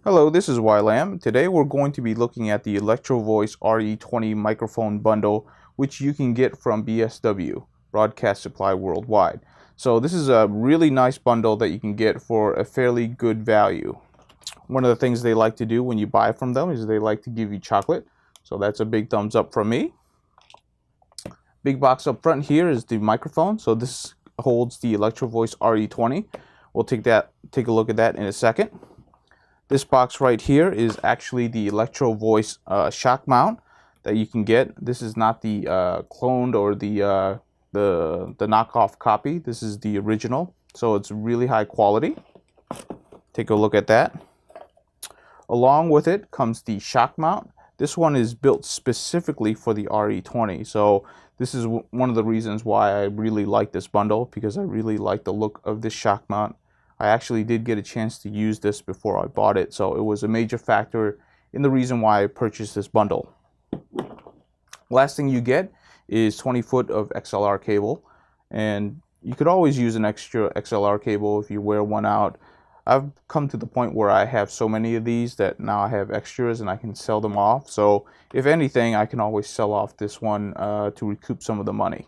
Hello, this is YLAM. Today we're going to be looking at the Electro Voice RE20 microphone bundle, which you can get from BSW, Broadcast Supply Worldwide. So this is a really nice bundle that you can get for a fairly good value. One of the things they like to do when you buy from them is they like to give you chocolate. So that's a big thumbs up from me. Big box up front here is the microphone. So this holds the Electro Voice RE20. We'll take a look at that in a second. This box right here is actually the Electro Voice Shockmount that you can get. This is not the cloned or the knockoff copy. This is the original, so it's really high quality. Take a look at that. Along with it comes the Shockmount. This one is built specifically for the RE20, so this is one of the reasons why I really like this bundle, because I really like the look of this Shockmount. I actually did get a chance to use this before I bought it, so it was a major factor in the reason why I purchased this bundle. Last thing you get is 20 foot of XLR cable, and you could always use an extra XLR cable if you wear one out. I've come to the point where I have so many of these that now I have extras and I can sell them off. So if anything, I can always sell off this one to recoup some of the money.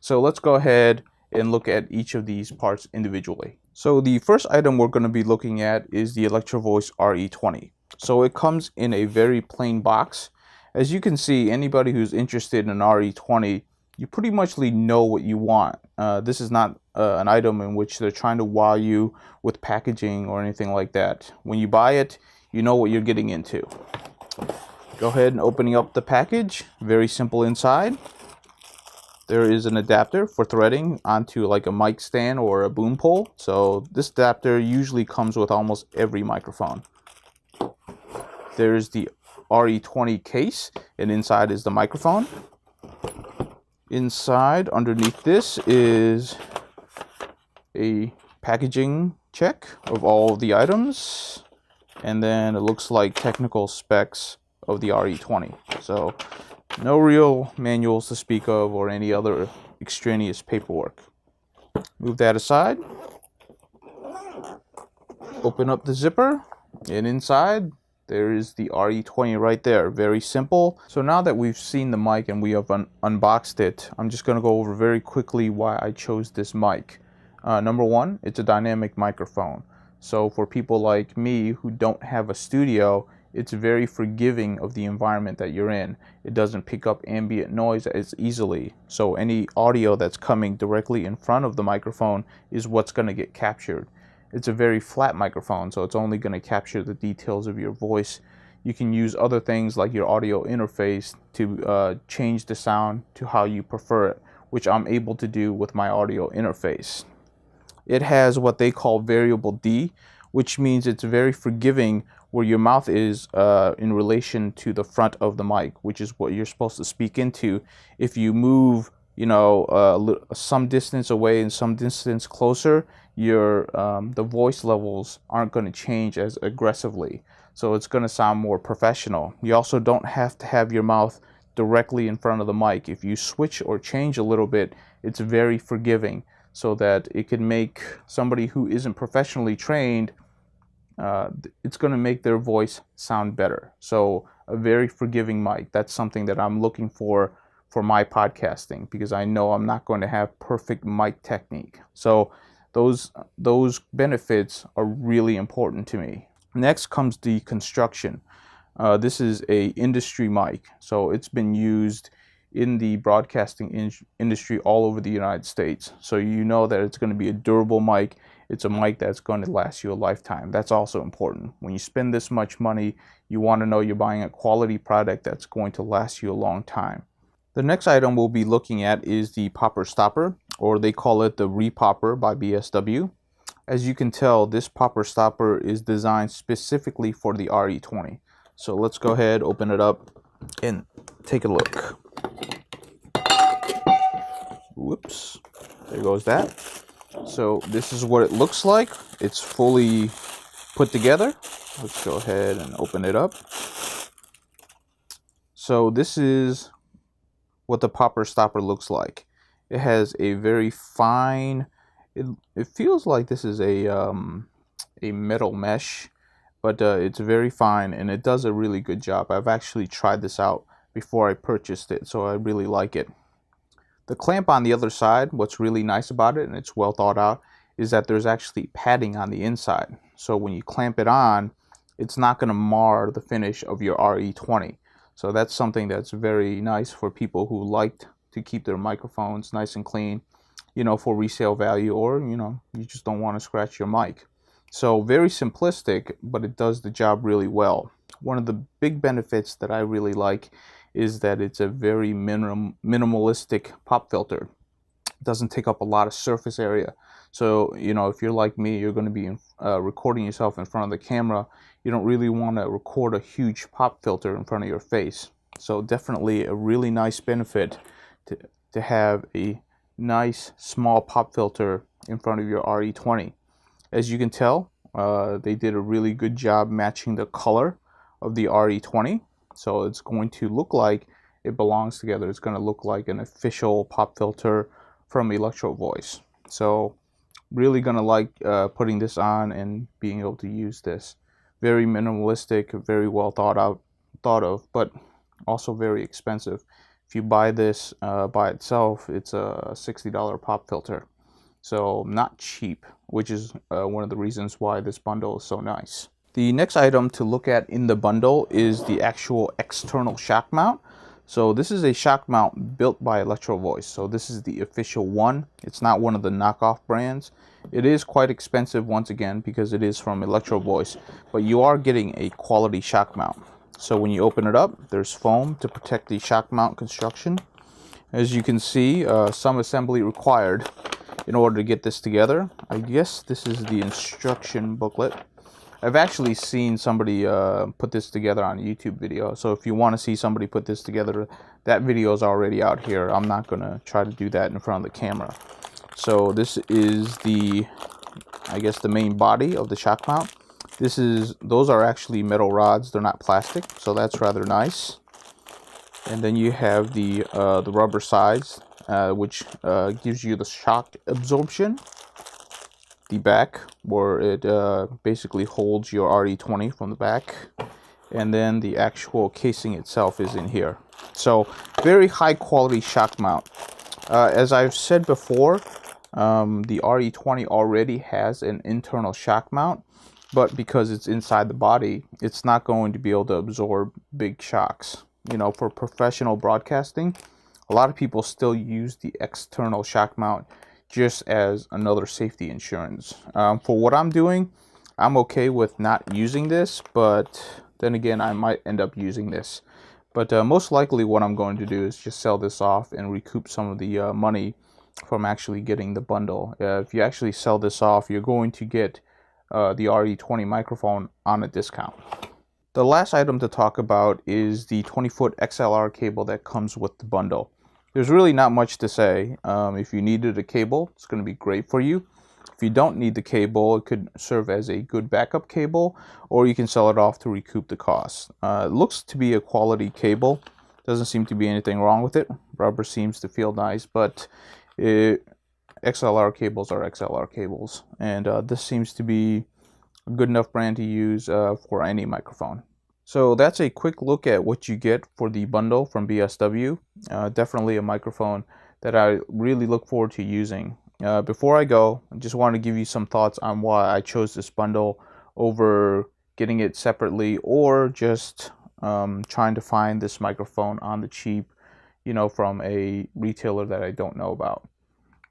So let's go ahead and look at each of these parts individually. So the first item we're going to be looking at is the Electro Voice RE20. So it comes in a very plain box. As you can see, anybody who's interested in an RE20, you pretty much know what you want. This is not an item in which they're trying to wow you with packaging or anything like that. When you buy it, you know what you're getting into. Go ahead and opening up the package. Very simple inside. There is an adapter for threading onto like a mic stand or a boom pole. So this adapter usually comes with almost every microphone. There's the RE20 case, and inside is the microphone. Inside, underneath this, is a packaging check of all of the items, and then it looks like technical specs of the RE20. So no real manuals to speak of or any other extraneous paperwork. Move that aside. Open up the zipper, and inside there is the RE20 right there. Very simple. So now that we've seen the mic and we have unboxed it, I'm just going to go over very quickly why I chose this mic. Number one, it's a dynamic microphone. So for people like me who don't have a studio, it's very forgiving of the environment that you're in. It doesn't pick up ambient noise as easily. So any audio that's coming directly in front of the microphone is what's going to get captured. It's a very flat microphone, so it's only going to capture the details of your voice. You can use other things like your audio interface to change the sound to how you prefer it, which I'm able to do with my audio interface. It has what they call variable D, which means it's very forgiving where your mouth is in relation to the front of the mic, which is what you're supposed to speak into. If you move, some distance away and some distance closer, the voice levels aren't going to change as aggressively. So it's going to sound more professional. You also don't have to have your mouth directly in front of the mic. If you switch or change a little bit, it's very forgiving, so that it can make somebody who isn't professionally trained, it's going to make their voice sound better. So a very forgiving mic, that's something that I'm looking for my podcasting, because I know I'm not going to have perfect mic technique. So those benefits are really important to me. Next comes the construction. This is a industry mic, so it's been used in the broadcasting industry all over the United States. So you know that it's going to be a durable mic. It's a mic that's going to last you a lifetime. That's also important. When you spend this much money, you want to know you're buying a quality product that's going to last you a long time. The next item we'll be looking at is the popper stopper, or they call it the REPopper by BSW. As you can tell, this popper stopper is designed specifically for the RE20. So let's go ahead, open it up, and take a look. Whoops, there goes that. So this is what it looks like. It's fully put together. Let's go ahead and open it up. So this is what the popper stopper looks like. It has a very fine, it feels like this is a metal mesh but it's very fine and it does a really good job. I've actually tried this out before I purchased it, so I really like it. The clamp on the other side, what's really nice about it, and it's well thought out, is that there's actually padding on the inside. So when you clamp it on, it's not going to mar the finish of your RE20. So that's something that's very nice for people who like to keep their microphones nice and clean, you know, for resale value, or, you know, you just don't want to scratch your mic. So very simplistic, but it does the job really well. One of the big benefits that I really like is that it's a very minimalistic pop filter. It doesn't take up a lot of surface area. So, you know, if you're like me, you're going to be recording yourself in front of the camera. You don't really want to record a huge pop filter in front of your face. So definitely a really nice benefit to have a nice small pop filter in front of your RE20. As you can tell, they did a really good job matching the color of the RE20. So it's going to look like it belongs together. It's going to look like an official pop filter from Electro Voice. So really going to like putting this on and being able to use this. Very minimalistic, very well thought of, but also very expensive. If you buy this by itself, it's a $60 pop filter. So not cheap, which is one of the reasons why this bundle is so nice. The next item to look at in the bundle is the actual external shock mount. So this is a shock mount built by Electro Voice. So this is the official one. It's not one of the knockoff brands. It is quite expensive once again because it is from Electro Voice, but you are getting a quality shock mount. So when you open it up, there's foam to protect the shock mount construction. As you can see, some assembly required in order to get this together. I guess this is the instruction booklet. I've actually seen somebody put this together on a YouTube video. So if you want to see somebody put this together, that video is already out here. I'm not going to try to do that in front of the camera. So this is the, I guess, the main body of the shock mount. Those are actually metal rods. They're not plastic, so that's rather nice. And then you have the rubber sides, which gives you the shock absorption. The back, where it basically holds your RE20 from the back, and then the actual casing itself is in here. So very high quality shock mount. As I've said before, the RE20 already has an internal shock mount, but because it's inside the body, it's not going to be able to absorb big shocks. You know, for professional broadcasting, a lot of people still use the external shock mount just as another safety insurance. For what I'm doing, I'm okay with not using this, but then again, I might end up using this. But most likely what I'm going to do is just sell this off and recoup some of the money from actually getting the bundle. If you actually sell this off, you're going to get the RE20 microphone on a discount. The last item to talk about is the 20-foot XLR cable that comes with the bundle. There's really not much to say. If you needed a cable, it's going to be great for you. If you don't need the cable, it could serve as a good backup cable, or you can sell it off to recoup the cost. It looks to be a quality cable. Doesn't seem to be anything wrong with it. Rubber seems to feel nice, but XLR cables are XLR cables, and this seems to be a good enough brand to use for any microphone. So that's a quick look at what you get for the bundle from BSW. Definitely a microphone that I really look forward to using. Before I go, I just want to give you some thoughts on why I chose this bundle over getting it separately, or just trying to find this microphone on the cheap, you know, from a retailer that I don't know about.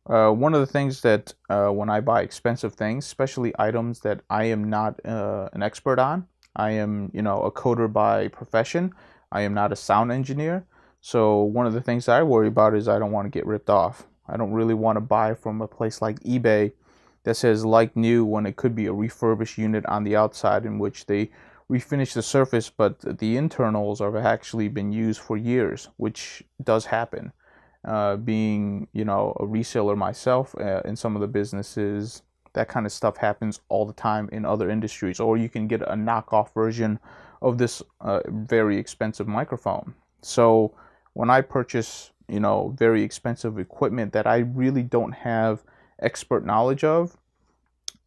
One of the things that when I buy expensive things, especially items that I am not an expert on, I am, you know, a coder by profession. I am not a sound engineer. So one of the things that I worry about is I don't want to get ripped off. I don't really want to buy from a place like eBay that says like new when it could be a refurbished unit on the outside in which they refinish the surface, but the internals have actually been used for years, which does happen. Being, you know, a reseller myself in some of the businesses, that kind of stuff happens all the time in other industries. Or you can get a knockoff version of this very expensive microphone. So when I purchase, you know, very expensive equipment that I really don't have expert knowledge of,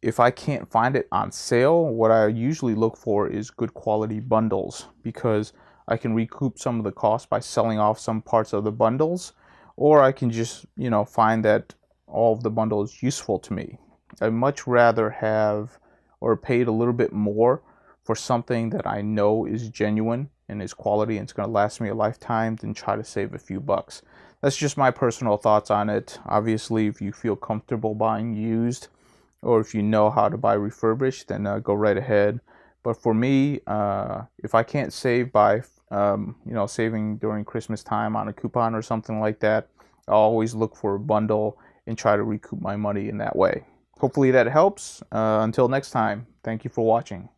if I can't find it on sale, what I usually look for is good quality bundles, because I can recoup some of the cost by selling off some parts of the bundles, or I can just, you know, find that all of the bundle is useful to me. I'd much rather have or paid a little bit more for something that I know is genuine and is quality and it's going to last me a lifetime than try to save a few bucks. That's just my personal thoughts on it. Obviously, if you feel comfortable buying used, or if you know how to buy refurbished, then go right ahead. But for me, if I can't save by you know, saving during Christmas time on a coupon or something like that, I'll always look for a bundle and try to recoup my money in that way. Hopefully that helps. Until next time, thank you for watching.